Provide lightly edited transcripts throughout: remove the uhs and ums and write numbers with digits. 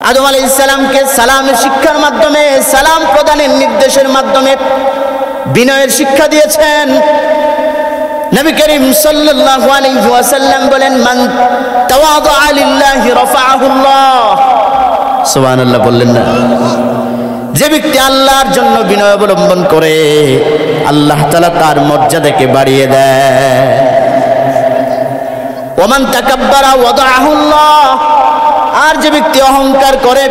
আদম আলাইহিস সালামকে সালামের শিক্ষার মাধ্যমে, সালাম প্রদানের নির্দেশের মাধ্যমে বিনয়ের শিক্ষা দিয়েছেন। নবী করিম সাল্লাল্লাহু আলাইহি ওয়াসাল্লাম বলেন, মান তাওয়াদা লিল্লাহি রাফাআহুল্লাহ। সুবহানাল্লাহ বললেন না? যে ব্যক্তি আল্লাহর জন্য বিনয় অবলম্বন করে, আল্লাহ তাআলা তার মর্যাদাকে বাড়িয়ে দেয়। ওমান তাকাব্বারা ওয়াদাআহুল্লাহ। আর যে ব্যক্তি অহংকার করে,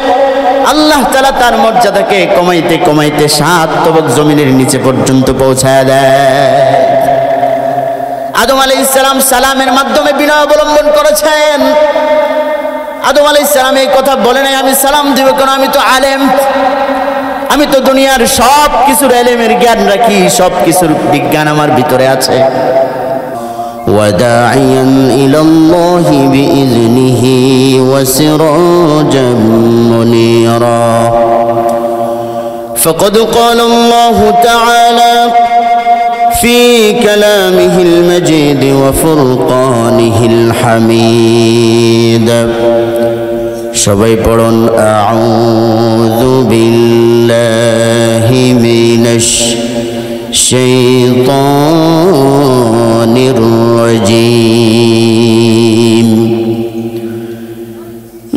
আল্লাহ তাআলা তার মর্যাদাকে কমাইতে কমাইতে 7 তবক জমিনের নিচে পর্যন্ত পৌঁছায় দেয়। আদম আলাইহিস সালাম সালামের মাধ্যমে বিনয় অবলম্বন করেছেন। আদম আলাইহিস সালাম এই কথা বলে নাই আমি সালাম দিব কেন, আমি তো আলেম, আমি তো দুনিয়ার সব কিছুর ইলমের জ্ঞান রাখি, সব কিছুর বিজ্ঞান আমার ভিতরে আছে। وداعيا إلى الله بإذنه وسراجا منيرا فقد قال الله تعالى في كلامه المجيد وفرقانه الحميد সবাই পড়ুন আউযু বিল্লাহি মিনাশ শাইতানির রাজীম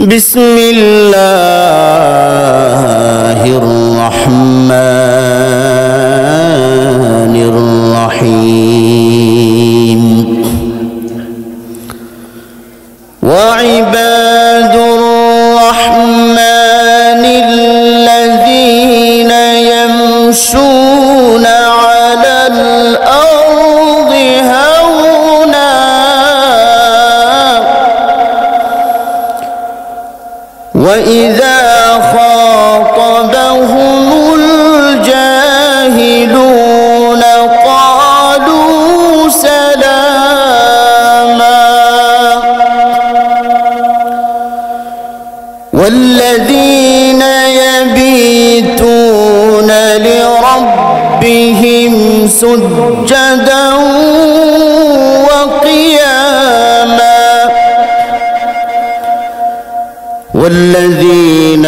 বিসমিল্লাহির রাহমানির রাহিম ওয়া ইবাদুর الرحمن الذين يمشون على الأرض هونا وإذا خاطبهم الجاهلون قالوا سلاما والذين يبيتون لربهم سجدا وقياما والذين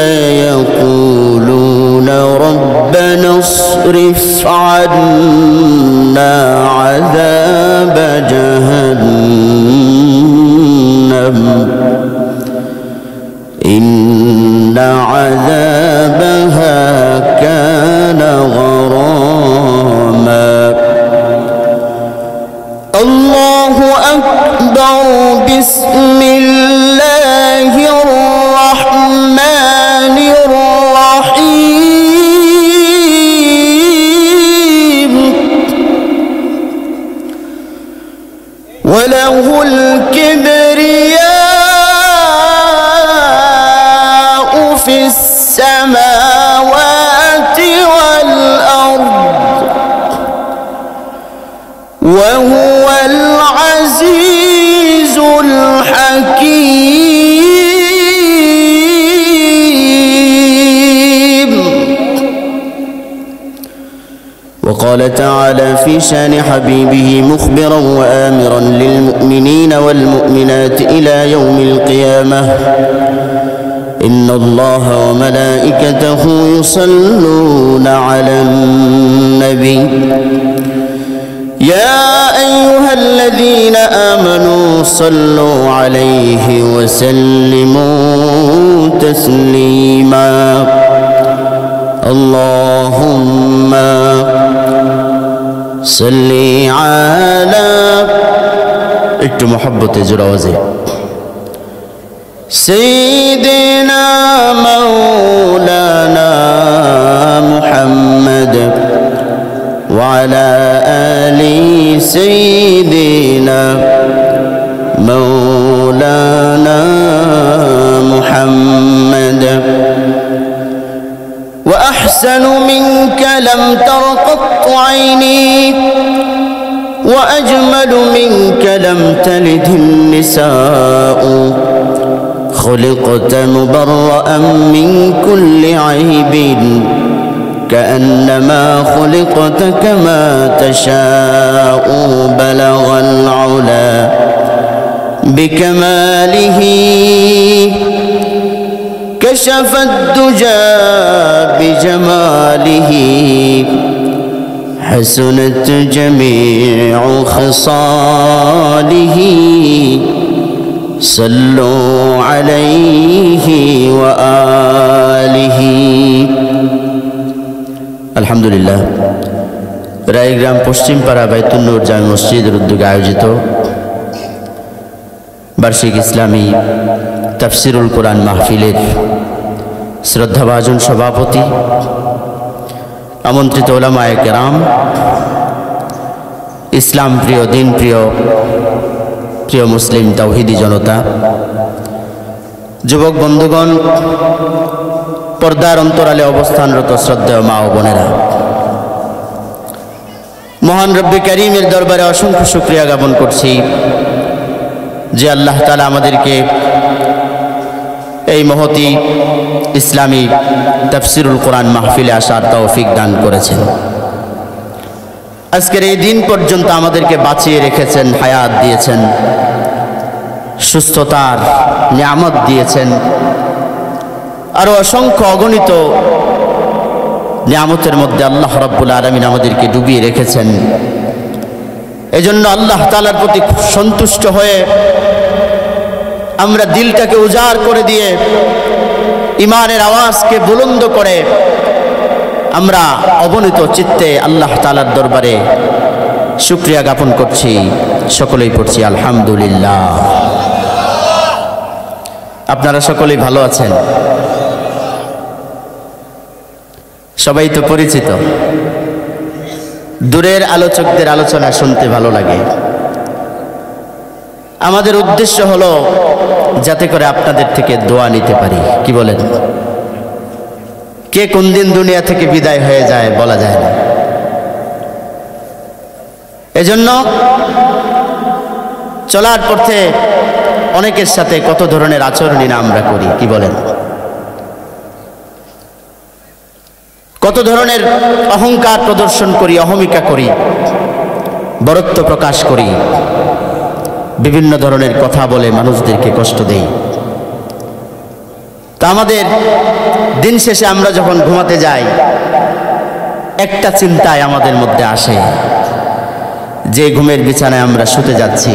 يقولون ربنا اصرف عنا عذاب جهنم إن عذابها كان غراما الله أكبر بسم الله الرحمن الرحيم وله الكبرياء في السماوات والأرض وهو العزيز الحكيم وقال تعالى في شان حبيبه مخبرا وآمرا للمؤمنين والمؤمنات إلى يوم القيامة إن الله وملائكته يصلون على النبي يا أيها الذين آمنوا صلوا عليه وسلموا تسليما اللهم صل على একটু মহব্বতে জোড়া আওয়াজে سيدنا مولانا محمد وعلى آل سيدنا مولانا محمد وأحسن منك لم تر قط عيني وأجمل منك لم تلد النساء خلقت مبرأ من كل عيب كأنما خلقت كما تشاء بلغ العلا بكماله كشف الدجى بجماله حسنت جميع خصاله صلوا عليه وآله الحمد لله রায়গ্রাম পশ্চিমপাড়া বাইতুন নূর জামে মসজিদের উদ্যোগে আয়োজিত বার্ষিক ইসলামী তাফসিরুল কোরআন মাহফিলের শ্রদ্ধাভাজন সভাপতি, আমন্ত্রিত উলামায়ে কেরাম, ইসলাম প্রিয়, দিন প্রিয়, প্রিয় মুসলিম তাওহীদি জনতা, যুবক বন্ধুগণ, পর্দার অন্তরালে অবস্থানরত শ্রদ্ধেয় মা ও বোনেরা, মহান রব্বে কারীমের দরবারে অসংখ্য শুকরিয়া জ্ঞাপন করছি যে আল্লাহ তাআলা আমাদেরকে এই মহতি ইসলামী তাফসিরুল কোরআন মাহফিলে আসার তৌফিক দান করেছেন। আজকের এই দিন পর্যন্ত আমাদেরকে বাঁচিয়ে রেখেছেন, হায়াত দিয়েছেন, সুস্থতার নিয়ামত দিয়েছেন, আরও অসংখ্য অগণিত নিয়ামতের মধ্যে আল্লাহ রাব্বুল আলামিন আমাদেরকে ডুবিয়ে রেখেছেন। এজন্য আল্লাহ তাআলার প্রতি সন্তুষ্ট হয়ে আমরা দিলটাকে উজাড় করে দিয়ে ঈমানের আওয়াজকে বুলন্দ করে আমরা অবনীত চিত্তে আল্লাহ তাআলার দরবারে শুকরিয়া জ্ঞাপন করছি। সকলেই পড়ছি আলহামদুলিল্লাহ। আপনারা সকলেই ভালো আছেন? সবাই তো পরিচিত, দূরের আলোচকদের আলোচনা শুনতে ভালো লাগে। আমাদের উদ্দেশ্য হলো যাতে করে আপনাদের থেকে দোয়া নিতে পারি। কি বলেন? কে কোন দিন দুনিয়া থেকে বিদায় হয়ে যায় বলা যায় না। এজন্য চলার পথে অনেকের সাথে কত ধরনের আচরণই না আমরা করি। কি বলেন? কত ধরনের অহংকার প্রদর্শন করি, অহমিকা করি, বরত্ব প্রকাশ করি, বিভিন্ন ধরনের কথা বলে মানুষদেরকে কষ্ট দেই। তা আমাদের দিন শেষে আমরা যখন ঘুমাতে যাই, একটা চিন্তায় আমাদের মধ্যে আসে যে ঘুমের বিছানায় আমরা শুতে যাচ্ছি,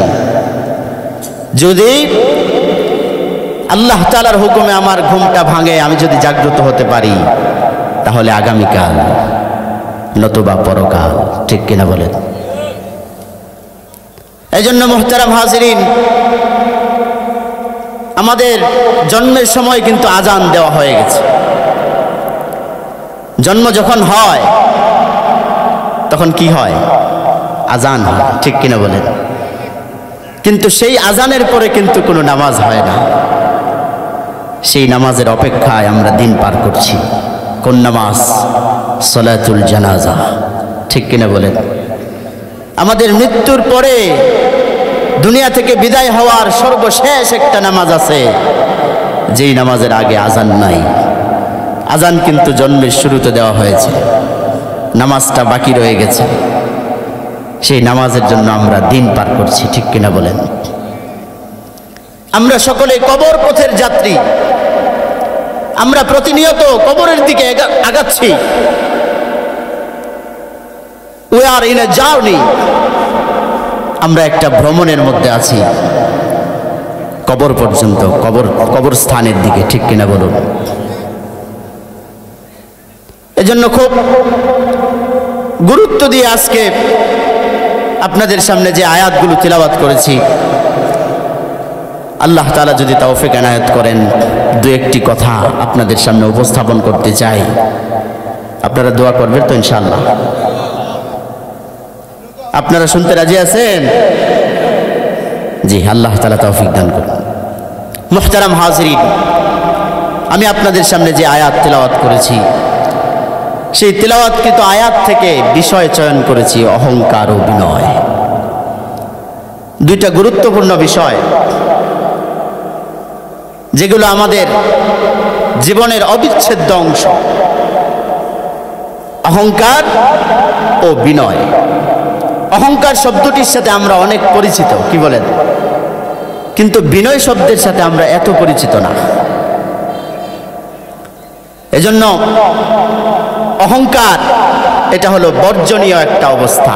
যদি আল্লাহ তাআলার হুকুমে আমার ঘুমটা ভাঙে, আমি যদি জাগ্রত হতে পারি, তাহলে আগামীকাল নতুবা পরকাল। ঠিক কিনা বলেন? এই জন্য মুহতারাম হাজিরিন, আমাদের জন্মের সময় কিন্তু আজান দেওয়া হয়ে গেছে। জন্ম যখন হয় তখন কি হয়? আজান হয়। ঠিক কিনা বলেন? কিন্তু সেই আজানের পরে কিন্তু কোনো নামাজ হয় না। সেই নামাজের অপেক্ষায় আমরা দিন পার করছি। কোন নামাজ? সালাতুল জানাজা। ঠিক কিনা বলেন? আমাদের মৃত্যুর পরে দুনিয়া থেকে বিদায় হওয়ার সর্বশেষ একটা নামাজ আছে, যেই নামাজের আগে আজান নাই। আজান কিন্তু জন্মের শুরুতে দেওয়া হয়েছে, নামাজটা বাকি রয়ে গেছে। সেই নামাজের জন্য আমরা দিন পার করছি। ঠিক কিনা বলেন? আমরা সকলে কবর পথের যাত্রী। আমরা প্রতিনিয়ত কবরের দিকে আগাচ্ছি। We are in a journey. আমরা একটা ভ্রমণের মধ্যে আছি কবর পর্যন্ত, কবরস্থানের দিকে। ঠিক কিনা বলুন? এজন্য খুব গুরুত্ব দিয়ে আজকে আপনাদের সামনে যে আয়াতগুলো তিলাওয়াত করেছি, আল্লাহ তাআলা যদি তৌফিক এনায়েত করেন, দু একটি কথা আপনাদের সামনে উপস্থাপন করতে চাই। আপনারা দোয়া করবেন তো ইনশাআল্লাহ? আপনারা শুনতে রাজি আছেন? জি, আল্লাহ তাআলা তৌফিক দান করুন। মুহতারাম হাজিরিন, আমি আপনাদের সামনে যে আয়াত তিলাওয়াত করেছি, সেই তিলাওয়াতকৃত আয়াত থেকে বিষয় চয়ন করেছি অহংকার ও বিনয়। দুইটা গুরুত্বপূর্ণ বিষয়, যেগুলো আমাদের জীবনের অবিচ্ছেদ্য অংশ। অহংকার ও বিনয়। অহংকার শব্দটির সাথে আমরা অনেক পরিচিত। কি বলেন? কিন্তু বিনয় শব্দের সাথে আমরা এত পরিচিত না। এজন্য অহংকার এটা হলো বর্জনীয় একটা অবস্থা।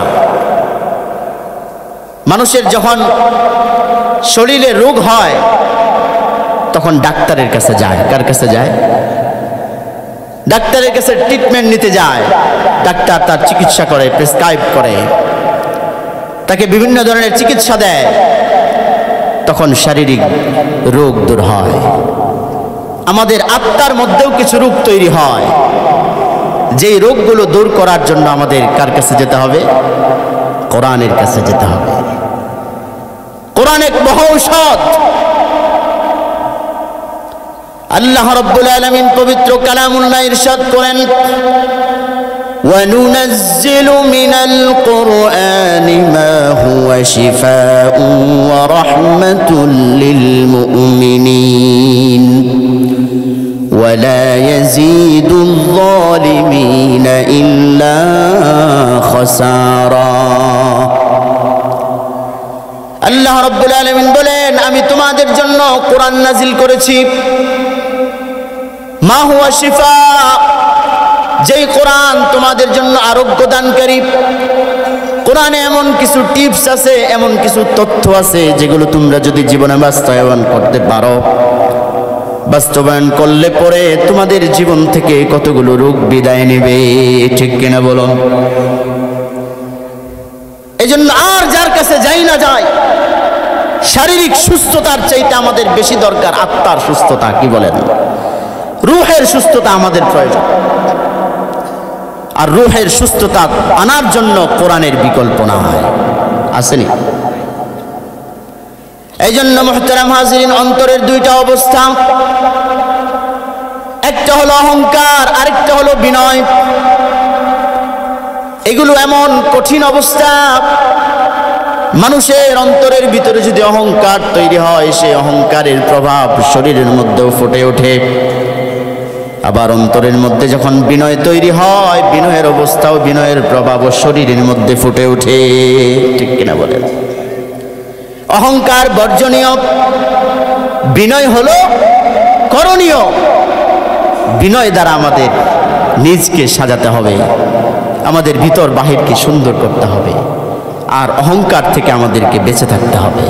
মানুষের যখন শরীরে রোগ হয় তখন ডাক্তারের কাছে যায়। কার কাছে যায়? ডাক্তারের কাছে ট্রিটমেন্ট নিতে যায়। ডাক্তার তার চিকিৎসা করে, প্রেসক্রাইব করে, তাকে বিভিন্ন ধরনের চিকিৎসা দেয়, তখন শারীরিক রোগ দূর হয়। আমাদের আত্মার মধ্যেও কিছু রোগ তৈরি হয়, যেই রোগগুলো দূর করার জন্য আমাদের কার কাছে যেতে হবে? কোরআনের কাছে যেতে হবে। কোরআন এক মহা ঔষধ। আল্লাহ রাব্বুল আলামিন পবিত্র কালামুল্লাহ ইরশাদ করেন, وَنُنَزِّلُ مِنَ الْقُرْآنِ مَا هُوَ شِفَاءٌ وَرَحْمَةٌ لِّلْمُؤْمِنِينَ وَلَا يَزِيدُ الظَّالِمِينَ إِلَّا خَسَارًا। আল্লাহ রাব্বুল আলামিন বলেন, আমি তোমাদের জন্য কোরআন নাজিল করেছি, মা হুয়া শিফা, যেই কোরআন তোমাদের জন্য আরোগ্য দানকারী। কোরআনে এমন কিছু টিপস আছে, এমন কিছু তথ্য আছে যেগুলো তোমরা যদি জীবনে বাস্তবায়ন করতে পারো, বাস্তবায়ন করলে পরে তোমাদের জীবন থেকে কতগুলো রোগ বিদায় নেবে। ঠিক কিনা বলুন? এই জন্য আর যার কাছে যাই না যাই, শারীরিক সুস্থতার চাইতে আমাদের বেশি দরকার আত্মার সুস্থতা। কি বলেন? রূহের সুস্থতা আমাদের প্রয়োজন। আর রূহের সুস্থতা আনার জন্য কোরআনের বিকল্প না হয়, আসেনি? এই জন্য মুহতারাম হাজিরিন, অন্তরের দুইটা অবস্থা, একটা হলো অহংকার, আরেকটা হলো বিনয়। এগুলো এমন কঠিন অবস্থা, মানুষের অন্তরের ভিতরে যদি অহংকার তৈরি হয়, সেই অহংকারের প্রভাব শরীরের মধ্যেও ফুটে ওঠে। আবার অন্তরের মধ্যে যখন বিনয় তৈরি হয়, বিনয়ের অবস্থাও, বিনয়ের প্রভাবও শরীরের মধ্যে ফুটে ওঠে। ঠিক কিনা বলেন? অহংকার বর্জনীয়, বিনয় হলো করণীয়। বিনয় দ্বারা আমাদের নিজকে সাজাতে হবে, আমাদের ভিতর বাহিরকে সুন্দর করতে হবে, আর অহংকার থেকে আমাদেরকে বেঁচে থাকতে হবে।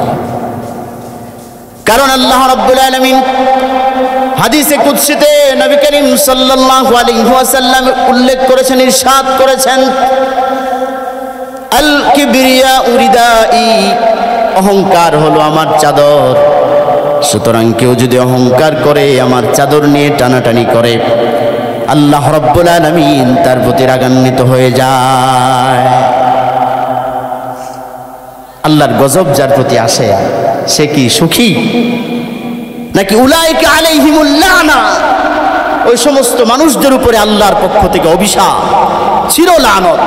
কারণ আল্লাহ রাব্বুল আলামিন হাদিসে কুদসিতে নবী করিম সাল্লাল্লাহু আলাইহি ওয়াসাল্লাম উল্লেখ করেছেন, ইরশাদ করেছেন, আল কিবরিয়া উরিদাই, অহংকার হলো আমার চাদর। সুতরাং কেউ যদি অহংকার করে, আমার চাদর নিয়ে টানাটানি করে, আল্লাহ রাব্বুল আলামিন তার প্রতি রাগান্বিত হয়ে যায়। আল্লাহর গজব যার প্রতি আসে, সে কি সুখী? নাকি উলাইকা আলাইহিমুল লানা, ওই সমস্ত মানুষদের উপরে আল্লাহর পক্ষ থেকে অভিশাপ, চির লানত।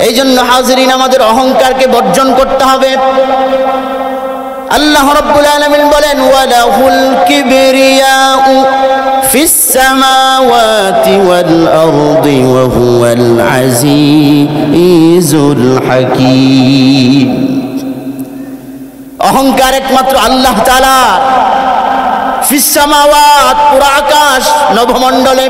এই জন্য হাজিরিন, আমাদের অহংকারকে বর্জন করতে হবে। আল্লাহ রাব্বুল আলামিন বলেন, ওয়ালাহুল কিবরিয়াউ ফিস সামাওয়াতি ওয়াল আরদি ওয়া হুয়াল আজিজুল হাকীম। অহংকার একমাত্র আল্লাহ তাআলা। ফিস সামাওয়াত, পুরা আকাশ নভমণ্ডলে,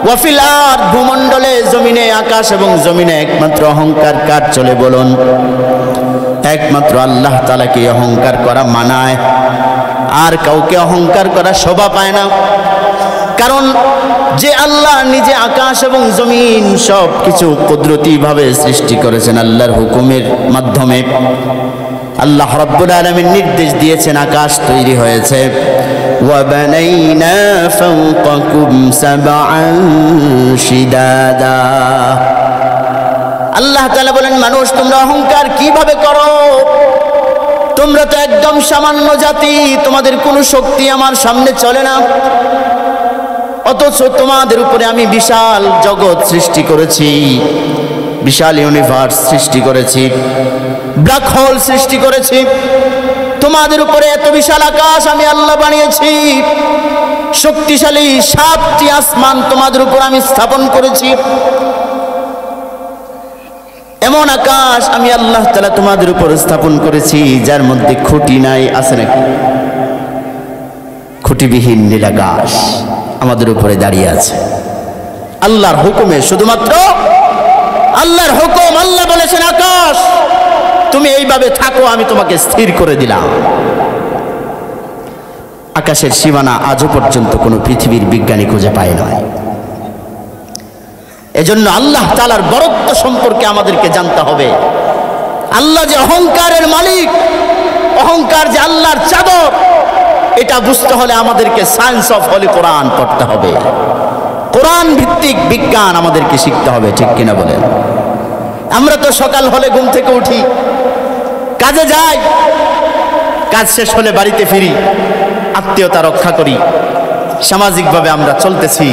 ওয়া ফিল আরদ, ভূমণ্ডলে, জমিনে, আকাশ এবং জমিনে একমাত্র অহংকার কার চলে বলুন? একমাত্র আল্লাহ তাআলাকে অহংকার করা মানায়, আর কাউকে অহংকার করা শোভা পায় না। কারণ যে আল্লাহ নিজে আকাশ এবং জমিন সব কিছু কুদরতিভাবে সৃষ্টি করেছেন আল্লাহর হুকুমের মাধ্যমে, আল্লাহ রাব্বুল আলামিন নির্দেশ দিয়েছেন, আকাশ তৈরি হয়েছে, ওয়া বানাইনা ফাওকাকুম সাবআন শিদাদা। আল্লাহ তাআলা বলেন, মানুষ তোমরা অহংকার কিভাবে করো? তোমরা তো একদম সামান্য জাতি, তোমাদের কোনো শক্তি আমার সামনে চলে না, অথচ তোমাদের উপরে আমি বিশাল জগৎ সৃষ্টি করেছি, বিশাল ইউনিভার্স সৃষ্টি করেছি, ব্ল্যাক হোল সৃষ্টি করেছি, তোমাদের উপরে এত বিশাল আকাশ আমি আল্লাহ বানিয়েছি, শক্তিশালী 7টি আসমান তোমাদের উপর আমি স্থাপন করেছি। এমন আকাশ আমি আল্লাহ তাআলা তোমাদের উপর স্থাপন করেছি যার মধ্যে খুঁটি নাই, আছে নাকি? খুঁটিবিহীন নীল আকাশ, আমাদের উপরে দাঁড়িয়ে আছে আল্লাহর হুকুমে। শুধুমাত্র আল্লাহর হুকুম। আল্লাহ বলেছেন আকাশ তুমি এইভাবে থাকো, আমি তোমাকে স্থির করে দিলাম। আকাশের সীমানা আজও পর্যন্ত কোনো পৃথিবীর বিজ্ঞানী খুঁজে পায় না। এজন্য আল্লাহ তাআলার বরত্ব সম্পর্কে আমাদেরকে জানতে হবে। আল্লাহ যে অহংকারের মালিক, অহংকার যে আল্লাহর চাদর, এটা বুঝতে হলে আমাদেরকে সায়েন্স অফ হলি কোরআন পড়তে হবে। কোরআন ভিত্তিক বিজ্ঞান আমাদেরকে শিখতে হবে, ঠিক কিনা বলেন? আমরা তো সকাল হলে ঘুম থেকে উঠি, কাজে যাই, কাজ শেষ হলে বাড়িতে ফিরি, আত্মীয়তা রক্ষা করি, সামাজিকভাবে আমরা চলতেছি।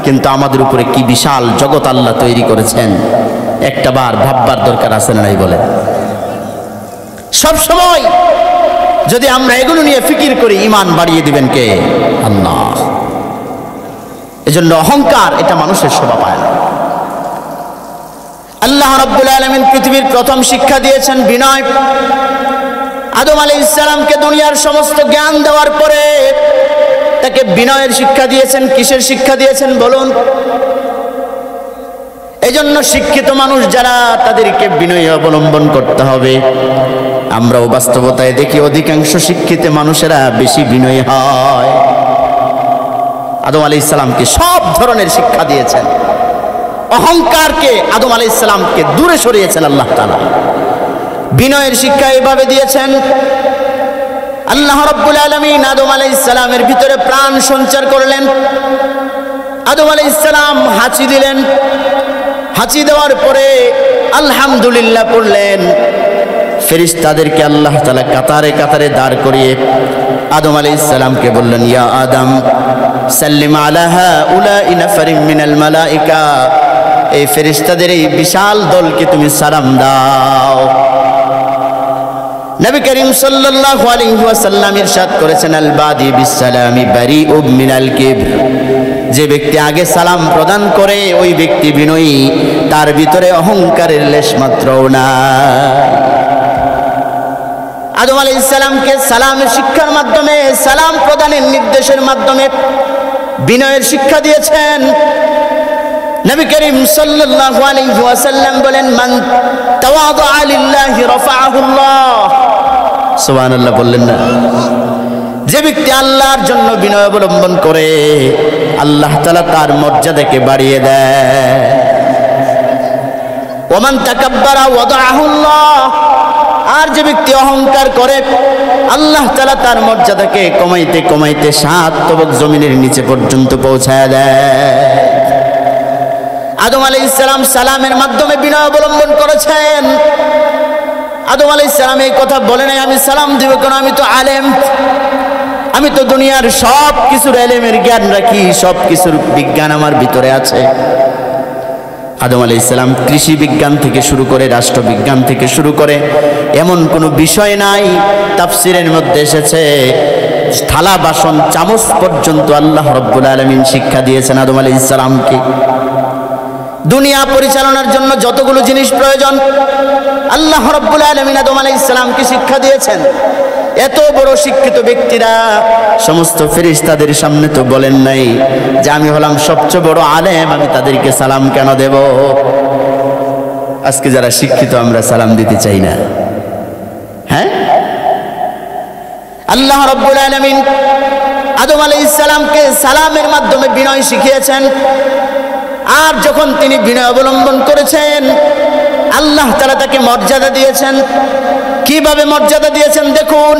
কিন্তু আমাদের উপরে কি বিশাল জগৎ আল্লাহ তৈরি করেছেন, একটা বার ভাববার দরকার আছে না নাই বলে? সব সময় যদি আমরা এগুলো নিয়ে ফিকির করি, ঈমান বাড়িয়ে দিবেন কে? আল্লাহ। এজন্য অহংকার এটা মানুষের শোভা পায় না। আল্লাহ রাব্বুল আলামিন পৃথিবীর প্রথম শিক্ষা দিয়েছেন বিনয়। আদম আলাইহিস সালামকে দুনিয়ার সমস্ত জ্ঞান দেওয়ার পরে তাকে বিনয়ের শিক্ষা দিয়েছেন। কিসের শিক্ষা দিয়েছেন বলুন? এজন্য শিক্ষিত মানুষ যারা, তাদেরকে বিনয় অবলম্বন করতে হবে। আমরাও বাস্তবতায় দেখি অধিকাংশ শিক্ষিত মানুষেরা বেশি বিনয়ী হয়। আদম আলাইহিস সালামকে সব ধরনের শিক্ষা দিয়েছেন। অহংকারকে আদম আলাইহিস সালামকে দূরে সরিয়েছেন আল্লাহ তাআলা। বিনয়ের শিক্ষা এভাবে দিয়েছেন। আল্লাহ রাব্বুল আলামিন আদম আলাইহিস সালামের ভিতরে প্রাণ সঞ্চার করলেন। আদম আলাইহিস সালাম হাঁচি দিলেন। হাঁচি দেওয়ার পরে আলহামদুলিল্লাহ পড়লেন। ফেরেশতাদেরকে আল্লাহ তাআলা কাতারে কাতারে দাঁড় করিয়ে আদম আলাইহিস সালামকে বললেন, ইয়া আদম সাল্লিম আলা হাউলাই নাফারিম মিনাল মালাইকা, এই ফেরেশতাদের এই বিশাল দলকে তুমি সালাম দাও। নবী করিম সাল্লাল্লাহু আলাইহি ওয়াসাল্লাম ইরশাদ করেছেন, আল বাদি বিসসালামি বারিউম মিনাল কিবর, যে ব্যক্তি আগে সালাম প্রদান করে ওই ব্যক্তি বিনয়ী, তার ভিতরে অহংকারের লেশ মাত্রও নাই। আদম আলাইহিস সালামকে সালামের শিক্ষার মাধ্যমে, সালাম প্রদানের নির্দেশের মাধ্যমে বিনয়ের শিক্ষা দিয়েছেন। নবী করিম সাল্লাল্লাহু আলাইহি ওয়াসাল্লাম বলেন, মান তাওয়াদা লিল্লাহি রাফাআহুল্লাহ। সুবহানাল্লাহ বললেন না? যে ব্যক্তি আল্লাহর জন্য বিনয় অবলম্বন করে, আল্লাহ তাআলা তার মর্যাদাকে বাড়িয়ে দেয়। ওমান তাকাব্বারা ওয়াদাআহুল্লাহ, আর যে ব্যক্তি অহংকার করে, আল্লাহ তাআলা তার মর্যাদাকে কমাইতে কমাইতে 7 তবক জমিনের নিচে পর্যন্ত পৌঁছায় দেয়। আদম আলাইহিস সালাম সালামের মাধ্যমে বিনয় অবলম্বন করেছেন। আদম আলাইহিস সালাম এই কথা বলে নাই আমি সালাম দিব কেন, আমি তো আলেম, আমি তো দুনিয়ার সব কিছুর এলেমের জ্ঞান রাখি, সব কিছুর বিজ্ঞান আমার ভিতরে আছে। আদম আলাইহিস সালাম কৃষি বিজ্ঞান থেকে শুরু করে, রাষ্ট্রবিজ্ঞান থেকে শুরু করে, এমন কোনো বিষয় নাই। তাফসিরের মধ্যে এসেছে থালা বাসন চামচ পর্যন্ত আল্লাহ রাব্বুল আলামিন শিক্ষা দিয়েছেন আদম আলাইহিস সালামকে। দুনিয়া পরিচালনার জন্য যতগুলো জিনিস প্রয়োজন, আল্লাহ রাব্বুল আলামিন আদম আলাইহিস সালামকে শিক্ষা দিয়েছেন। এত বড় শিক্ষিত ব্যক্তিরা সমস্ত ফেরেশতাদের সামনে তো বলেন নাই যে আমি হলাম সবচেয়ে বড় আলেম, আমি তাদেরকে সালাম কেন দেব? আজকে যারা শিক্ষিত আমরা সালাম দিতে চাই না। হ্যাঁ, আল্লাহ রাব্বুল আলামিন আদম আলাইহিস সালামকে সালামের মাধ্যমে বিনয় শিখিয়েছেন। আর যখন তিনি বিনয় অবলম্বন করেছেন, আল্লাহ তাআলা তাকে মর্যাদা দিয়েছেন। কিভাবে মর্যাদা দিয়েছেন দেখুন।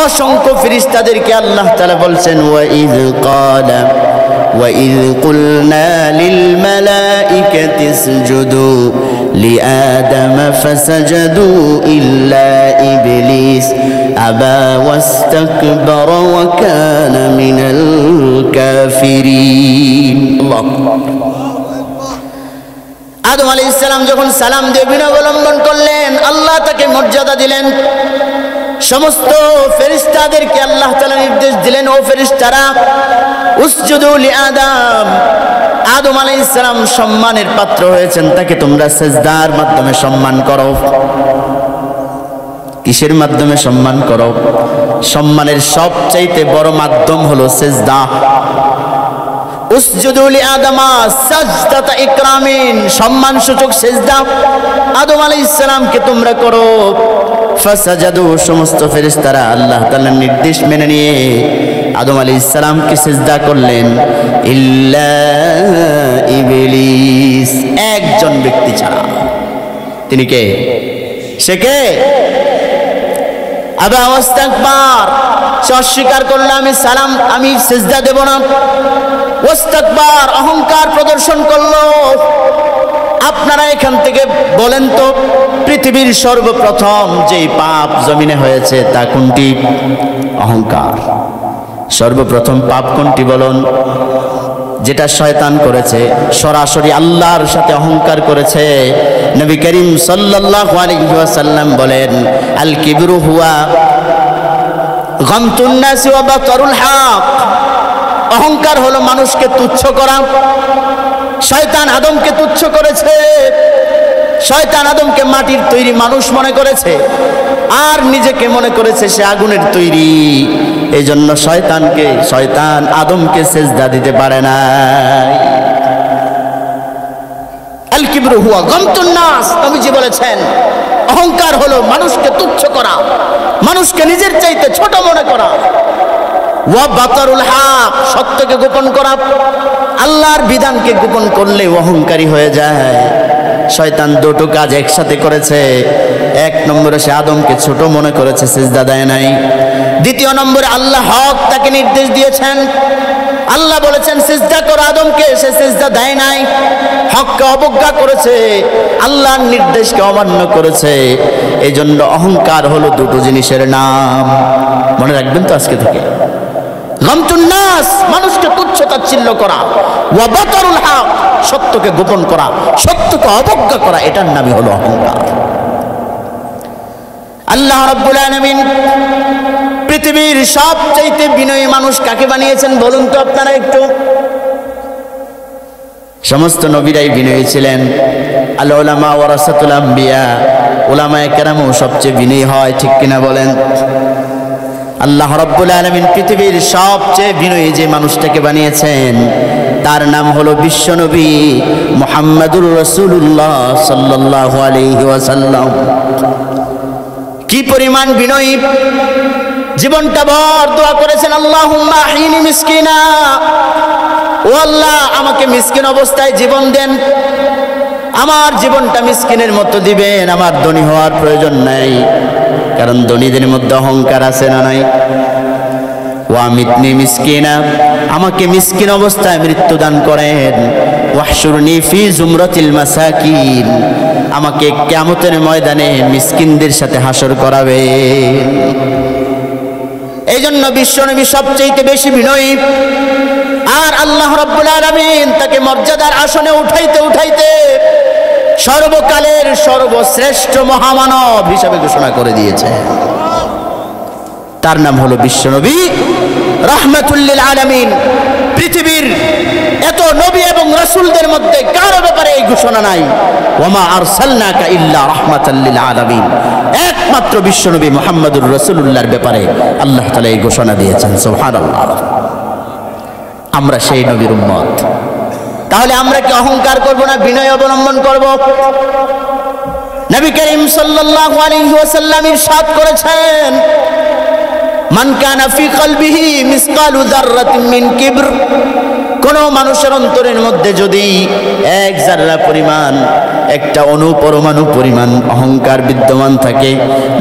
অসংখ্য ফেরেশতাদেরকে আল্লাহ তাআলা বলছেন, ওয়া ইয কুলনা লিল মালাইকাতি ইসজুদু লিআদম ফাসাজাদু ইল্লা ইবলিস আবা ওয়াস্তাকবারা ওয়া কানা মিনাল কাফিরিন। আদম আলাইহিস সালাম যখন সালাম দিয়ে বিনয় অবলম্বন করলেন, আল্লাহ তাকে মর্যাদা দিলেন। সমস্ত ফেরেশতাদেরকে আল্লাহ তাআলা নির্দেশ দিলেন, ও ফেরেশতারা উসজুদু লিআদম, আদম আলাইহিস সালাম সম্মানের পাত্র হয়েছেন, তাকে তোমরা সিজদার মাধ্যমে সম্মান করো। কিসের মাধ্যমে সম্মান করো? সম্মানের সবচাইতে বড় মাধ্যম হলো সিজদা। উসজুদু লিআদামা সাজদাতা ইকরামিন, সম্মান সূচক সিজদা আদম আলাইহিস সালামকে তোমরা করো। ফাসাজাদু, সমস্ত ফেরেশতারা আল্লাহ তাআলার নির্দেশ মেনে নিয়ে আদম আলাইহিস সালামকে সিজদা করলেন, ইল্লা ইবলিস, একজন ব্যক্তি ছাড়া। তিনি কে? সে কে? আবা ওয়াস্তাকবার, সে অস্বীকার করলো আমি সিজদা দেব না। ওয়াস্তাকবার, অহংকার প্রদর্শন করলো। আপনারা এখান থেকে বলেন তো, পৃথিবীর সর্বপ্রথম যেই পাপ জমিনে হয়েছে তা কোনটি? অহংকার। সর্বপ্রথম পাপ কোনটি বলুন? যেটা শয়তান করেছে, সরাসরি আল্লাহর সাথে অহংকার করেছে। নবী করিম সাল্লাল্লাহু আলাইহি ওয়াসাল্লাম বলেন, আল কিবরু হুয়া গামতুন নাস ওয়া বাতারুল হক, অহংকার হলো মানুষকে তুচ্ছ করা। শয়তান আদমকে তুচ্ছ করেছে। শয়তান আদমকে মাটির তৈরি মানুষ মনে করেছে, আর নিজেকে মনে করেছে সে আগুনের তৈরি। এই জন্য শয়তান আদমকে সেজদা দিতে পারে না। আল কিবরু হুয়া গামতুন নাস, নবীজি বলেছেন অহংকার হলো মানুষকে তুচ্ছ করা, মানুষকে নিজের চাইতে ছোট মনে করা। ওয়া বাতারুল হক, সত্যকে গোপন করা। আল্লাহর বিধানকে গোপন করলে অহংকারী হয়ে যায়। শয়তান দুটো কাজ একসাথে করেছে। এক নম্বরে সে আদমকে ছোট মনে করেছে, সিজদা দেয় নাই। দ্বিতীয় নম্বরে আল্লাহ হক তাকে নির্দেশ দিয়েছেন, আল্লাহ বলেছেন সিজদা করো আদমকে, সে সিজদা দেয় নাই। হককে অবজ্ঞা করেছে, আল্লাহর নির্দেশকে অমান্য করেছে। এই জন্য অহংকার হলো দুটো জিনিসের নাম। মনে রাখবেন তো আজকে থেকে। গামতুন নাস, মানুষকে তুচ্ছ তাচ্ছিল্য করা। ওয়া বাতারুল হক, সত্যকে গোপন করা, সত্যকে অবজ্ঞা করা, এটার নামই হলো অহংকার। আল্লাহ রাব্বুল আলামিন পৃথিবীর সবচাইতে বিনয়ী মানুষ কাকে বানিয়েছেন বলুন তো আপনারা একটু? সমস্ত নবীরাই বিনয়ী ছিলেন। আল উলামা ওয়ারাসাতুল আম্বিয়া, উলামায়ে কেরামও সবচেয়ে বিনয়ী হয়, ঠিক কিনা বলেন? আল্লাহ রাব্বুল আলামিন পৃথিবীর সবচেয়ে বিনয়ী যে মানুষটাকে বানিয়েছেন তার নাম হলো বিশ্বনবী মুহাম্মদুর রাসূলুল্লাহ সাল্লাল্লাহু আলাইহি ওয়াসাল্লাম। কি পরিমাণ বিনয়ী! জীবনটা ভর দোয়া করেছেন, আল্লাহুম্মা আহইনি মিসকিনা, ও আল্লাহ আমাকে মিসকিন অবস্থায় জীবন দেন, আমার জীবনটা মিসকিনের মতো দিবেন, আমার ধনী হওয়ার প্রয়োজন নাই। কারণ ধনীদের মধ্যে অহংকার আছে না নাই? ওয়ামিতনি মিসকিনা, আমাকে মিসকিন অবস্থায় মৃত্যু দান করেন। ওয়াহশুরনি ফি জুমরাতিল মাসাকিন, আমাকে কিয়ামতের ময়দানে মিসকিনদের সাথে হাসর করাবেন। এই জন্য বিশ্বনবী সবচেয়ে বেশি বিনয়ী। আর আল্লাহ রাব্বুল আলামিন তাকে মর্যাদার আসনে উঠাইতে উঠাইতে সর্বকালের সর্বশ্রেষ্ঠ মহামানব হিসাবে ঘোষণা করে দিয়েছে। তার নাম হলো বিশ্বনবী রাহমাতুল লিল আলামিন। পৃথিবীর এত নবী এবং রাসূলদের মধ্যে কারো ব্যাপারে এই ঘোষণা নাই, ওয়ামা আরসালনাকা ইল্লা রাহমাতাল লিল আলামিন। একমাত্র বিশ্বনবী মুহাম্মদুর রাসূলুল্লাহর ব্যাপারে আল্লাহ তাআলা এই ঘোষণা দিয়েছেন। সুবহানাল্লাহ। আমরা সেই নবীর উম্মত। তাহলে আমরা কি অহংকার করব না বিনয় অবলম্বন করব? নবী করিম সাল্লাল্লাহু আলাইহি ওয়াসাল্লাম ইরশাদ করেছেন, মান কানা ফি কলবিহি মিসকালু যাররাতিন মিন কিবর, কোন মানুষের অন্তরের মধ্যে যদি এক যাররা পরিমাণ, একটা অণুপরমাণু পরিমাণ অহংকার বিদ্যমান থাকে,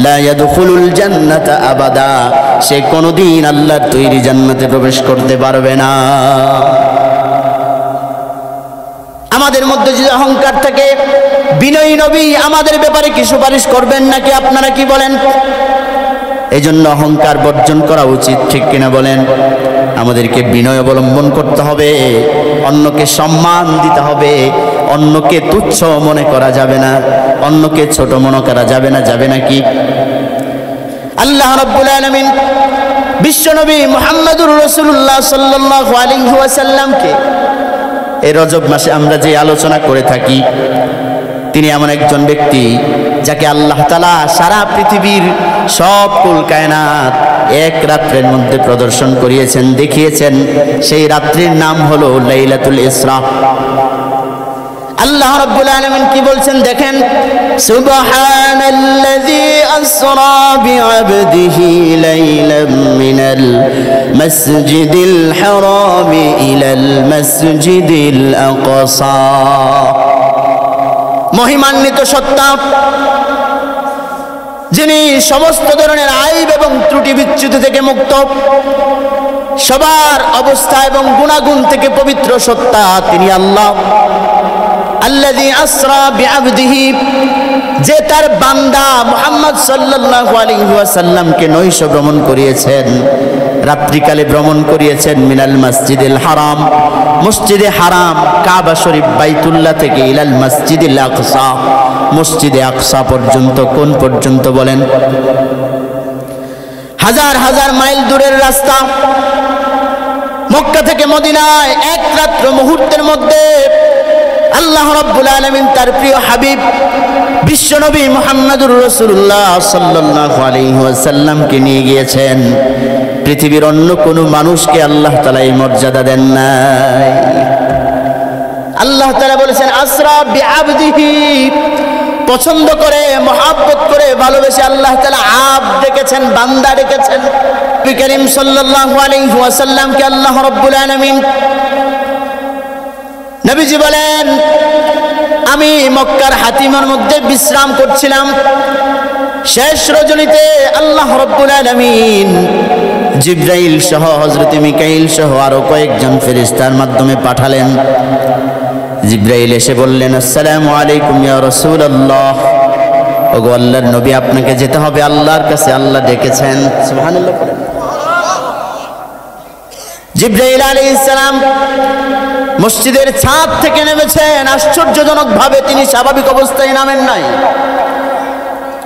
লা ইয়াদখুলুল জান্নাতা আবাদা, সে কোনোদিন আল্লাহর তৈরি জান্নাতে প্রবেশ করতে পারবে না। আমাদের মধ্যে যদি অহংকার থাকে, বিনয়ী নবী আমাদের ব্যাপারে কি সুপারিশ করবেন নাকি? আপনারা কি বলেন? এই জন্য অহংকার বর্জন করা উচিত, ঠিক কিনা বলেন? আমাদেরকে বিনয় অবলম্বন করতে হবে, অন্যকে সম্মান দিতে হবে, অন্যকে তুচ্ছ মনে করা যাবে না, অন্যকে ছোট মনে করা যাবে না। যাবে নাকি? আল্লাহ রাব্বুল আলামিন বিশ্বনবী মুহাম্মদুর রাসূলুল্লাহ সাল্লাল্লাহু আলাইহি ওয়াসাল্লামকে এই রজব মাসে আমরা যে আলোচনা করে থাকি, তিনি এমন একজন ব্যক্তি যাকে আল্লাহ তাআলা সারা পৃথিবীর সব কুল কায়নাত এক রাত্রের মধ্যে প্রদর্শন করিয়েছেন, দেখিয়েছেন, সেই রাত্রির নাম হলো লাইলাতুল ইসরা। আল্লাহ রাব্বুল আলামিন কি বলছেন দেখেন, সুবহানাল্লাযী আসরা বিআবদিহি লাইলাম মিনাল মাসজিদিল হারাম ইলাল মাসজিদিল আকসা। মহিমান্বিত সত্তা যিনি সমস্ত ধরনের আইব এবং ত্রুটি বিচ্যুতি থেকে মুক্ত, সবার অবস্থা এবং গুণাগুণ থেকে পবিত্র সত্তা, তিনি আল্লাহ। আল্লাযী আসরা বিআবদিহি, যে তার বান্দা মুহাম্মদ সাল্লাল্লাহু আলাইহি ওয়াসাল্লামকে নৈশ ভ্রমণ করিয়েছেন, রাত্রিকালে ভ্রমণ করিয়েছেন, মিনাল মসজিদিল হারাম, মসজিদে হারাম কাবা শরীফ বাইতুল্লাহ থেকে ইলাল মসজিদিল আকসা, মসজিদে আকসা পর্যন্ত। কোন পর্যন্ত বলেন? হাজার হাজার মাইল দূরের রাস্তা, মক্কা থেকে মদিনায় এক রাত্র মুহূর্তের মধ্যে আল্লাহ রাব্বুল আলামিন তার প্রিয় হাবিব বিশ্বনবী মুহাম্মদুর রাসূলুল্লাহ সাল্লাল্লাহু আলাইহি ওয়াসাল্লামকে নিয়ে গিয়েছেন। পৃথিবীর অন্য কোনো মানুষকে আল্লাহ তাআলা এই মর্যাদা দেন নাই। আল্লাহ তাআলা বলেছেন আসরা বিআবদিহি, পছন্দ করে, মহব্বত করে, ভালোবেসে আল্লাহ তাআলা আব্দ ডেকেছেন, বান্দা ডেকেছেন। নবী করিম সাল্লাল্লাহু আলাইহি ওয়াসাল্লামকে আল্লাহ রাব্বুল আলামিন, নবীজি বলেন, আমি মক্কার হাতিমের মধ্যে বিশ্রাম করছিলাম, শেষ রজনীতে আল্লাহ রাব্বুল আলামিন জিবরাইল সহ হযরত মিকাইল সহ আরো কয়েকজন ফেরেশতার মাধ্যমে পাঠালেন। জিবরাইল এসে বললেন, আসসালামু আলাইকুম ইয়া রাসূলুল্লাহ, ওগো আল্লাহর নবী, আপনাকে যেতে হবে আল্লাহর কাছে, আল্লাহ ডেকেছেন। সুবহানাল্লাহ। জিবরাইল আলাইহিস সালাম মসজিদের ছাদ থেকে নেমেছেন। আশ্চর্যজনক ভাবে তিনি স্বাভাবিক অবস্থায় নামেন নাই,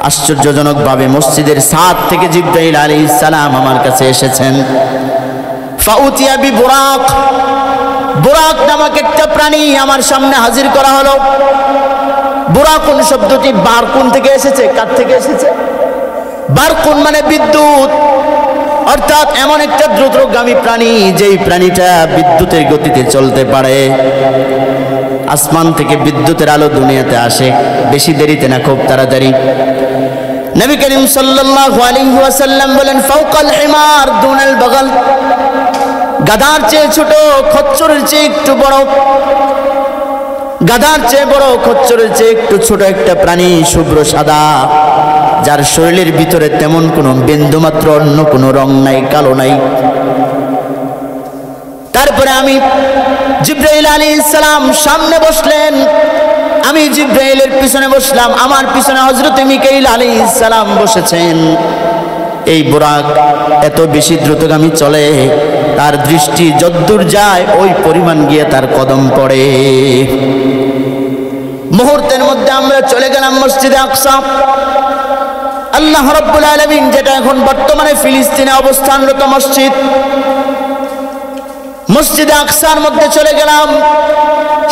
আশ্চর্যজনক ভাবে মসজিদের ছাদ থেকে জিবরাইল আলাইহিস সালাম আমার কাছে এসেছেন। ফাউতিয়া বি বুরাক, বুরাক নামক একটা প্রাণী আমার সামনে হাজির করা হলো। বুরাকুন শব্দটি বারকুন থেকে এসেছে। কার থেকে এসেছে? বারকুন মানে বিদ্যুৎ, অর্থাৎ এমন একটা দ্রুতগামী প্রাণী যেই প্রাণীটা বিদ্যুতের গতিতে চলতে পারে। আসমান থেকে বিদ্যুতের আলো দুনিয়াতে আসে, বেশি দেরিতে না, খুব তাড়াতাড়ি। নবী করিম সাল্লাল্লাহু আলাইহি ওয়াসাল্লাম বলেন, ফাওকাল হিমার দুনাল বাগাল, গাধার চেয়ে ছোট, খচ্চরের চেয়ে একটু বড়, গাধার চেয়ে বড়, খচ্চরের চেয়ে একটু ছোট একটা প্রাণী, শুভ্র সাদা, যার শরীরের ভিতরে তেমন কোনো বিন্দুমাত্র অন্য কোনো রং নাই, কালো নাই। তারপরে আমি জিবরাইল আলাইহিস সালাম সামনে বসলেন, আমি জিবরাইলের পিছনে বসলাম, আমার পিছনে হযরত মিকাইল আলাইহিস সালাম বসেছেন। এই বুরাক এত বেশি দ্রুতগামী চলে, তার দৃষ্টি যদ্দূর যায় ওই পরিমাণ গিয়ে তার কদম পড়ে। মুহূর্তের মধ্যে আমরা চলে গেলাম মসজিদে আকসা। আল্লাহ রাব্বুল আলামিন, যেটা এখন বর্তমানে ফিলিস্তিনে অবস্থানরত মসজিদ, মসজিদে আকসার মধ্যে চলে গেলাম।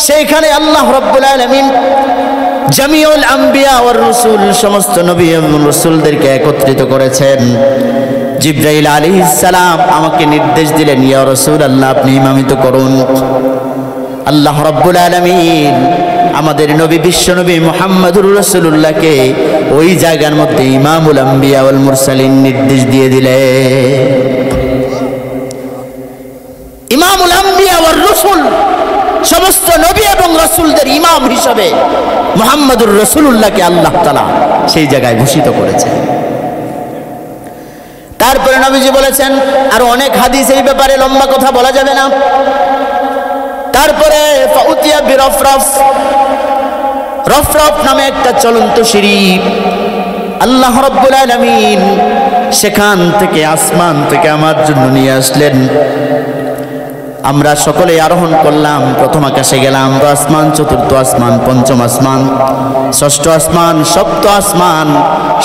সেইখানে আল্লাহ রাব্বুল আলামিন জামিউল আম্বিয়া ওয়ার রাসূল, সমস্ত নবী এবং রাসূলদেরকে একত্রিত করেছেন। জিবরাইল আলাইহিস সালাম আমাকে নির্দেশ দিলেন, ইয়া রাসূলুল্লাহ, আপনি ইমামিত করুন। আল্লাহ রাব্বুল আলামিন আমাদের নবী বিশ্বনবী মুহাম্মদুর রাসূলুল্লাহকে ওই জায়গার মধ্যে ইমামুল আম্বিয়া ওয়াল মুরসালিন নির্দেশ দিয়ে দিলেন। ইমামুল আম্বিয়া ওয়ার রাসূল, সমস্ত নবী এবং রাসূলদের ইমাম হিসাবে মুহাম্মদুর রাসূলুল্লাহকে আল্লাহ তাআলা সেই জায়গায় ভূষিত করেছেন। তারপরে নবীজি বলেছেন, আর অনেক হাদিস এই ব্যাপারে, লম্বা কথা বলা যাবে না। তারপরে ফাউতিয়া বিরফরফ, রফরফ নামে একটা চলন্ত সিঁড়ি আল্লাহ রাব্বুল আলামিন সেখান থেকে, আসমান থেকে আমার জন্য নিয়ে আসলেন। আমরা সকলে আরোহণ করলাম, প্রথম আকাশে গেলাম, আসমান, চতুর্থ আসমান, পঞ্চম আসমান, ষষ্ঠ আসমান, সপ্ত আসমান,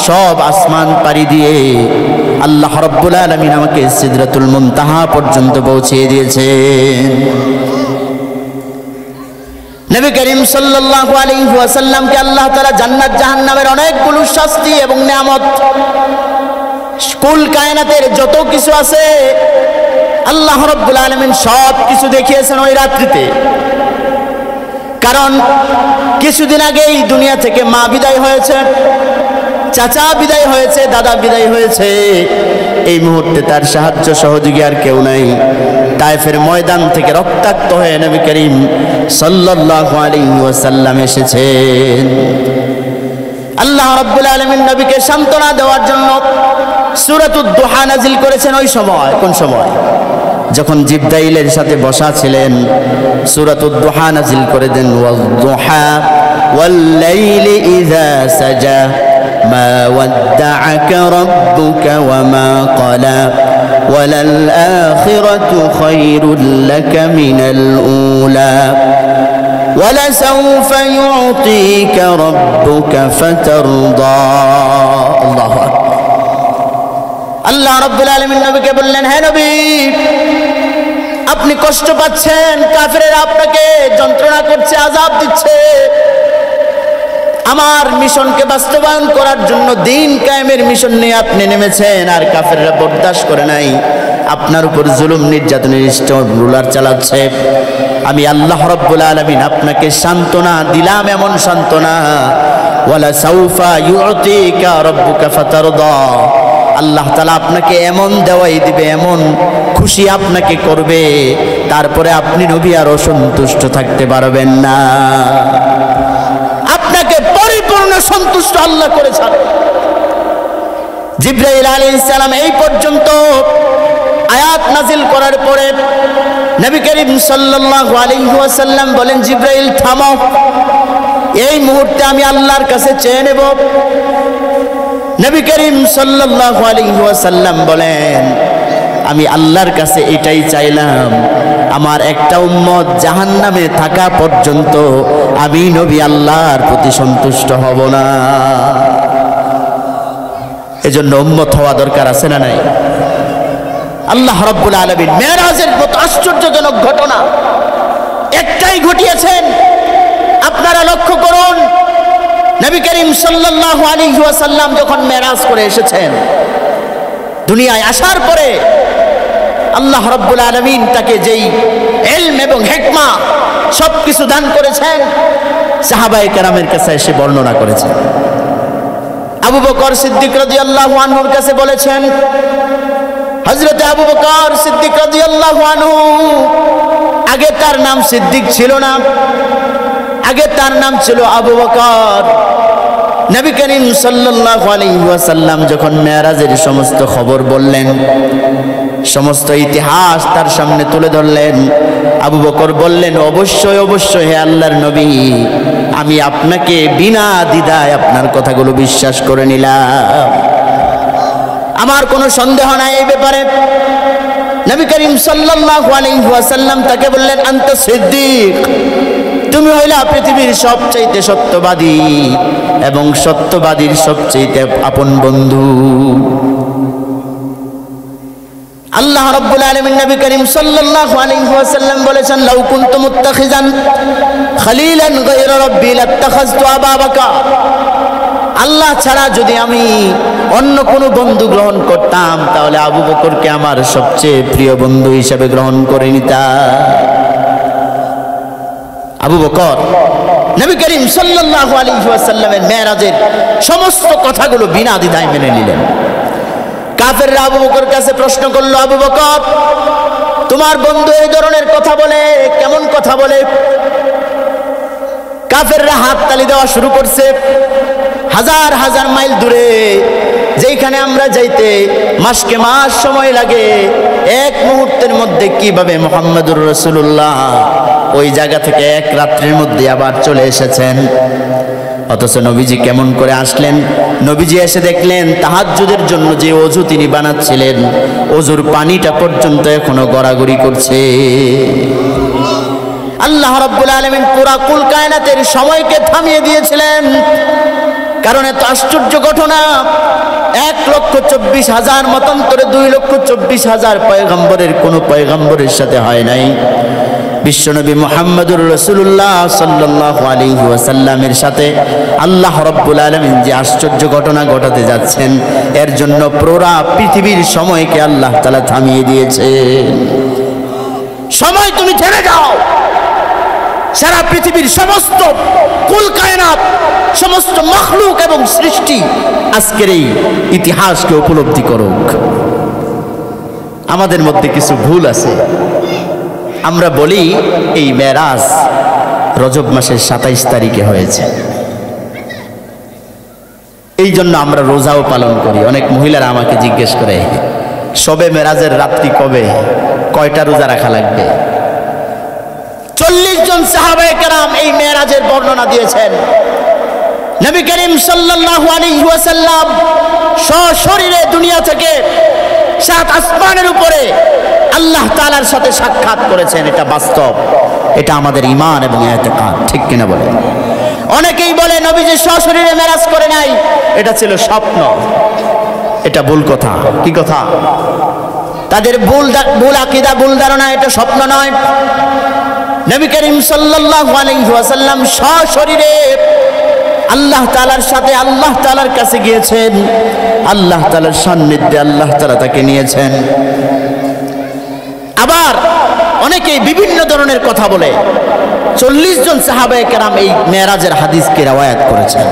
সব আসমান পাড়ি দিয়ে আল্লাহ রাব্বুল আলামিন আমাকে সিদরাতুল মুনতাহা পর্যন্ত পৌঁছে দিয়েছেন। নবী করিম সাল্লাল্লাহু আলাইহি ওয়াসাল্লামকে আল্লাহ তাআলা জান্নাত জাহান্নামের অনেকগুলো শাস্তি এবং নিয়ামত, কুল কায়নাতের যত কিছু আছে আল্লাহ রাব্বুল আলামিন সব কিছু দেখিয়েছেন ওই রাত্রিতে। কারণ কিছুদিন আগেই দুনিয়া থেকে মা বিদায় হয়েছে, চাচা বিদায় হয়েছে, দাদা বিদায় হয়েছে। এই মুহূর্তে তার সাহায্য সহযোগী আর কেউ নাই। তায়েফের ময়দান থেকে রক্তাক্ত হয়ে নবী করিম সাল্লাল্লাহু আলাইহি ওয়াসাল্লাম এসেছেন। আল্লাহ রাব্বুল আলামিন নবীকে সান্ত্বনা দেওয়ার জন্য সূরাতুদ দুহা নাজিল করেছেন। ওই সময়, কোন সময়? যখন জিবরাইলের সাথে বসা ছিলেন, সূরাতুদ দুহা নাজিল করে দেন। ওয়াদ-দুহা ওয়াল-লাইলি ইযা সাজা মা ওয়াদ্দা'আকা রাব্বুকা ওয়া মা ক্বালা ওয়ালাল আখিরাতু খায়রুল লাকা মিনাল উলা ওয়ালাসাউফা ইউ'তিকা রাব্বুকা ফাতারদা। আল্লাহু আকবার। আল্লাহ রাব্বুল আলামিন নবীকে বললেন, হে নবী, আপনি কষ্ট পাচ্ছেন, কাফেররা আপনাকে যন্ত্রণা করছে, আযাব দিচ্ছে। আমার মিশনকে বাস্তবায়ন করার জন্য, দিন কায়েমের মিশন নিয়ে আপনি নেমেছেন, আর কাফেররা বরদাস্ত করে নাই, আপনার উপর জুলুম নির্যাতনের রুলার চালাচ্ছে। আমি আল্লাহ রাব্বুল আলামিন আপনাকে সান্ত্বনা দিলাম, এমন সান্ত্বনা, ওয়ালা সাউফা ইউতিকা রাব্বুকা ফাতারদা। আল্লাহ তাআলা আপনাকে এমন দেওয়াই দিবে, এমন খুশি আপনাকে করবে, তারপরে আপনি নবী আর অসন্তুষ্ট থাকতে পারবেন না। আপনাকে পরিপূর্ণ সন্তুষ্ট আল্লাহ করেছেন। জিবরাইল আলাইহিস সালাম এই পর্যন্ত আয়াত নাজিল করার পরে নবী করিম সাল্লাল্লাহু আলাইহি ওয়াসাল্লাম বলেন, জিবরাইল থামো, এই মুহূর্তে আমি আল্লাহর কাছে চেয়ে নেব। নবী করিম সাল্লাল্লাহু আলাইহি ওয়াসাল্লাম বলেন, আমি আল্লাহর কাছে এটাই চাইলাম, আমার একটা উম্মত জাহান্নামে থাকা পর্যন্ত আমি নবী আল্লাহর প্রতি সন্তুষ্ট হব না। এজন্য উম্মত হওয়া দরকার, আছে না নাই? আল্লাহ রাব্বুল আলামিন মেরাজের মতো আশ্চর্যজনক ঘটনা একটাই ঘটিয়েছেন। আপনারা লক্ষ্য করুন, নবী করিম সাল্লাল্লাহু আলাইহি ওয়াসাল্লাম যখন মেরাজ করে এসেছেন, দুনিয়ায় আসার পরে আল্লাহ রাব্বুল আলামিন তাকে যেই ইলম এবং হিকমা সবকিছু দান করেছেন, সাহাবায়ে কেরামের কাছে এসে বর্ণনা করেছেন। আবু বকর সিদ্দিক রাদিয়াল্লাহু আনহুর কাছে বলেছেন, হযরত আবু বকর সিদ্দিক রাদিয়াল্লাহু আনহু, আগে তার নাম সিদ্দিক ছিল না, আগে তার নাম ছিল আবু বকর। নবী করিম সাল্লাল্লাহু আলাইহি ওয়াসাল্লাম যখন মেরাজের সমস্ত খবর বললেন, সমস্ত ইতিহাস তার সামনে তুলে ধরলেন, আবু বকর বললেন, অবশ্যই অবশ্যই হে আল্লাহর নবী, আমি আপনাকে বিনা দ্বিধায় আপনার কথাগুলো বিশ্বাস করে নিলাম, আমার কোনো সন্দেহ নাই এই ব্যাপারে। নবী করিম সাল্লাল্লাহু আলাইহি ওয়াসাল্লাম তাকে বললেন, আনতা সিদ্দিক, তুমি হইলা পৃথিবীর সবচাইতে সত্যবাদী এবং সত্যবাদীর সবচাইতে আপন বন্ধু। আল্লাহ রাব্বুল আলামিন নবী করিম সাল্লাল্লাহু আলাইহি ওয়াসাল্লাম বলেছেন, লাউ কুনতু মুত্তাখিজান খলিলান গায়রা রাব্বি লাত্তাখাযতু আবা বকর। আল্লাহ ছাড়া যদি আমি অন্য কোনো বন্ধু গ্রহণ করতাম, তাহলে আবু বকরকে আমার সবচেয়ে প্রিয় বন্ধু হিসেবে গ্রহণ করে নিতাম। আবু বকর নবী করিম সাল্লাল্লাহু আলাইহি ওয়াসাল্লামের মেরাজের সমস্ত কথাগুলো বিনা দ্বিধায় মেনে নিলেন। কাফেররা আবু বকর কাছে প্রশ্ন করলো, আবু বকর, তোমার বন্ধু এই ধরনের কথা বলে, কেমন কথা বলে? কাফেররা হাত তালি দেওয়া শুরু করছে। হাজার হাজার মাইল দূরে যেখানে আমরা যাইতে মাসকে মাস সময় লাগে, এক মুহূর্তের মধ্যে কিভাবে মুহাম্মদুর রাসূলুল্লাহ ওই জায়গা থেকে এক রাত্রির মধ্যে আবার চলে এসেছেন। অথচ নবীজি কেমন করে আসলেন? নবীজি এসে দেখলেন তাহাজ্জুদের জন্য যে ওযু তিনি বানাচ্ছিলেন, ওযুর পানিটা পর্যন্ত এখনো গড়াগড়ি করছে। আল্লাহ রাব্বুল আলামিন পুরা কুল কায়নাতের সময়কে থামিয়ে দিয়েছিলেন। কারণ এত আশ্চর্য ঘটনা 1,24,000 মতান্তরে 2,24,000 পয়গম্বরের কোনো পয়গম্বরের সাথে হয় নাই। বিশ্বনবী মুহাম্মদুর রাসূলুল্লাহ সাল্লাল্লাহু আলাইহি ওয়াসাল্লামের সাথে আল্লাহ রাব্বুল আলামিন যে আশ্চর্য ঘটনা ঘটাতে যাচ্ছেন, এর জন্য পুরো পৃথিবীর সময়কে আল্লাহ তাআলা থামিয়ে দিয়েছেন। সময় তুমি থেমে যাও, সারা পৃথিবীর সমস্ত কুল কায়নাত, সমস্ত মখলুক এবং সৃষ্টি আজকের এই ইতিহাসকে উপলব্ধি করুক। আমাদের মধ্যে কিছু ভুল আছে। আমরা বলি এই মেরাজ রজব মাসের 27 তারিখে হয়েছে, এই জন্য আমরা রোজাও পালন করি। অনেক মহিলারা আমাকে জিজ্ঞেস করে, শবে মেরাজের রাত্রি কবে, কয়টা রোজা রাখা লাগবে? 40 জন সাহাবায়ে কেরাম এই মেরাজের বর্ণনা দিয়েছেন। নবী করিম সাল্লাল্লাহু আলাইহি ওয়াসাল্লাম সশরীরে দুনিয়া থেকে 7 আসমানের উপরে আল্লাহ তাআলার সাথে সাক্ষাৎ করেছেন। এটা বাস্তব, এটা আমাদের ঈমান এবং ইতিকাদ, ঠিক কিনা বলেন? অনেকেই বলে নবীজি সশরীরে মেরাজ করে নাই, এটা ছিল স্বপ্ন। এটা ভুল কথা। কি কথা? তাদের ভুল আকীদা, ভুল ধারণা। এটা স্বপ্ন নয়। নবী করিম সাল্লাল্লাহু আলাইহি ওয়াসাল্লাম সশরীরে আল্লাহ তাআলার সাথে আল্লাহ তাআলার কাছে গিয়েছেন, আল্লাহ তাআলার সান্নিধ্যে আল্লাহ তাআলা তাকে নিয়েছেন। আবার অনেকেই বিভিন্ন ধরনের কথা বলে। 40 জন সাহাবায়ে কেরাম এই মেরাজের হাদিসকে রওয়ায়াত করেছেন।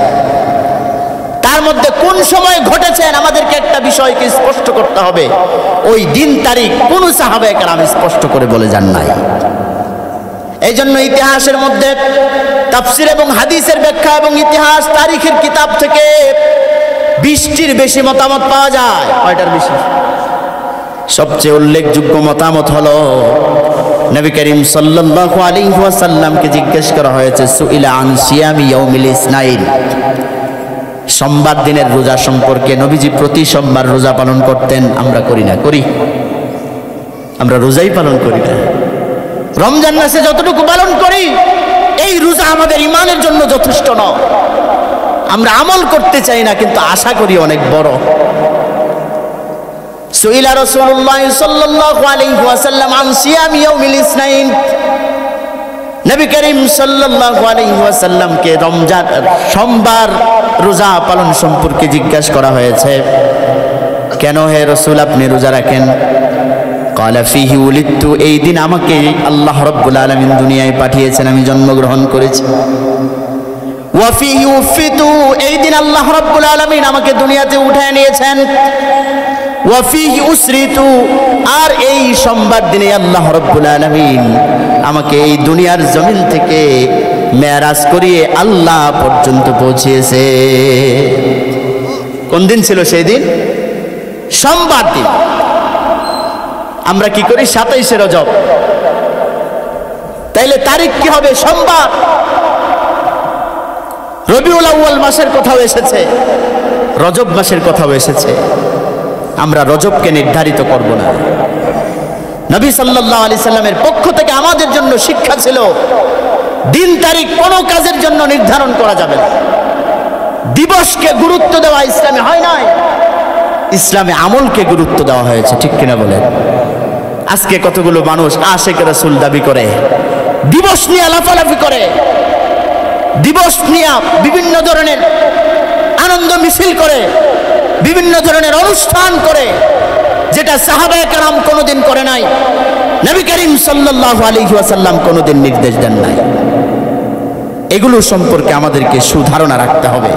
তার মধ্যে কোন সময় ঘটেছেন আমাদেরকে একটা বিষয়কে স্পষ্ট করতে হবে। ওই দিন তারিখ কোন সাহাবায়ে কেরাম স্পষ্ট করে বলে যান নাই। এই জন্য ইতিহাসের মধ্যে তাফসীর এবং হাদিসের ব্যাখ্যা এবং ইতিহাস তারিখের কিতাব থেকে 20টির বেশি মতামত পাওয়া যায়। কয়টার বেশি? সবচেয়ে উল্লেখযোগ্য মতামত হলো নবী করিম সাল্লাল্লাহু আলাইহি ওয়াসাল্লামকে জিজ্ঞেস করা হয়েছে, সুইলা আন সিয়ামি ইয়াউমিল ইসনাইন, সোমবার দিনের রোজা সম্পর্কে। নবীজি প্রতি সোমবার রোজা পালন করতেন। আমরা করি না? করি। আমরা রোজাই পালন করি না। রমজান মাসে যতটুকু পালন করি, এই রোজা আমাদের ঈমানের জন্য যথেষ্ট নয়। আমরা আমল করতে চাই না, কিন্তু আশা করি অনেক বড়। সুইলা রাসূলুল্লাহ সাল্লাল্লাহু আলাইহি ওয়াসাল্লাম আন সিয়ামি ইয়াউমিল ইসনাইন, নবী করিম সাল্লাল্লাহু আলাইহি ওয়াসাল্লামকে রমজান সোমবার রোজা পালন সম্পর্কে জিজ্ঞাসা করা হয়েছে, কেন হে রাসূল আপনি রোজা রাখেন? ক্বালা ফীহি উলিদতু, এই দিন আমাকে আল্লাহ রাব্বুল আলামিন দুনিয়ায় পাঠিয়েছেন, আমি জন্মগ্রহণ করেছি। ওয়া ফীহি উফিতু, এই দিন আল্লাহ রাব্বুল আলামিন আমাকে দুনিয়াতে উঠায় নিয়েছেন। ওয়া ফীহি উসরিতু, আর এই সোমবার দিনে আল্লাহ রাব্বুল আলামিন আমাকে এই দুনিয়ার জমিন থেকে মেরাজ করিয়ে আল্লাহ পর্যন্ত পৌঁছিয়েছে। কোন দিন ছিল সেই দিন? সোমবার দিন। আমরা কি করি? 27শে রজব। তাইলে তারিখ কি হবে? সোমবার। রবিউল আউয়াল মাসের কথাও এসেছে, রজব মাসের কথাও এসেছে। আমরা রজবকে নির্ধারিত করব না। নবী সাল্লাল্লাহু আলাইহি সাল্লামের পক্ষ থেকে আমাদের জন্য শিক্ষা ছিল, দিন তারিখ কোনো কাজের জন্য নির্ধারণ করা যাবে না। দিবসকে গুরুত্ব দেওয়া ইসলামে হয় নাই, ইসলামে আমলকে গুরুত্ব দেওয়া হয়েছে, ঠিক কিনা বলেন? আজকে কতগুলো মানুষ আশিক রাসূল দাবি করে, দিবস নিয়ে লাফালাফি করে, দিবস নিয়ে বিভিন্ন ধরনের আনন্দ মিছিল করে, বিভিন্ন ধরনের অনুষ্ঠান করে, যেটা সাহাবায়ে কেরাম কোনোদিন করে নাই, নবী করিম সাল্লাল্লাহু আলাইহি ওয়াসাল্লাম কোনোদিন নির্দেশ দেন নাই। এগুলো সম্পর্কে আমাদেরকে সুধারণা রাখতে হবে।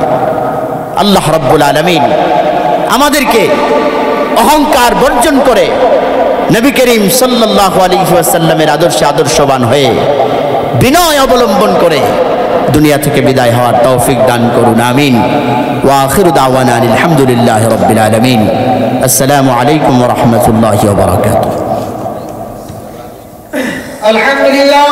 আল্লাহ রাব্বুল আলামিন আমাদেরকে অহংকার বর্জন করে নবী করিম সাল্লাল্লাহু আলাইহি ওয়াসাল্লামের আদর্শে আদর্শবান হয়ে বিনয় অবলম্বন করে দুনিয়া থেকে বিদায় হওয়ার তৌফিক দান করুন। আমিন। ওয়া আখিরু দাওয়ানা আলহামদুলিল্লাহি রাব্বিল আলামিন। আসসালামু আলাইকুম ওয়া রাহমাতুল্লাহি ওয়া বারাকাতুহু। আলহামদুলিল্লাহ।